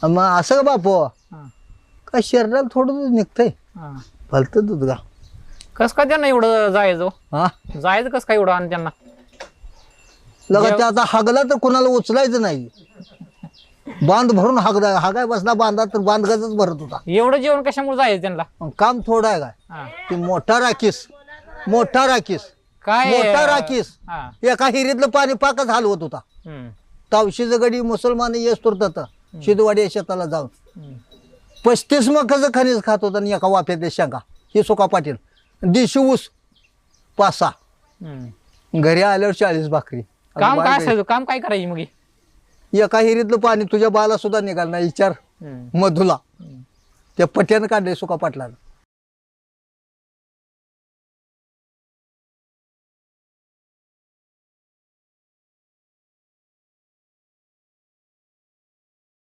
मग असं का बापू हा. काय शरीराला थोडं दूध निघतंय हा. भलतं दूध का कस काय त्यांना एवढं जायचं हो? हा जायचं कस काय एवढं आणि त्यांना लगा ते आता हागला तर कोणाला उचलायचं नाही बांध भरून हागाय बसला बांधा तर बांधगाच भरत होता एवढं जेवण कशामुळे जायचं त्यांना मग काम थोडं आहे काय हा. ती मोठा राखीस काय मोठा राखीस हा. एका हिरीतलं पाणी पाकच हलवत होता हम्म. तावशीचं गडी मुसलमान येस तुरत शिदवाडी शेताला जाऊन हम्म. 35 मकाचं खनिज खात होता आणि एका वाफ्यातल्या शेंगा हे सुका पाटील देशी ऊस 5-6 हम्म. घरी आल्यावर 40 भाकरी काम आता काय बाय असायचं काम काय करायची मग ही? एका हिरीतलं पाणी तुझ्या बाला सुद्धा निघाल नाही विचार हम्म. मधुला त्या पट्यानं काढले सुका पाटलानं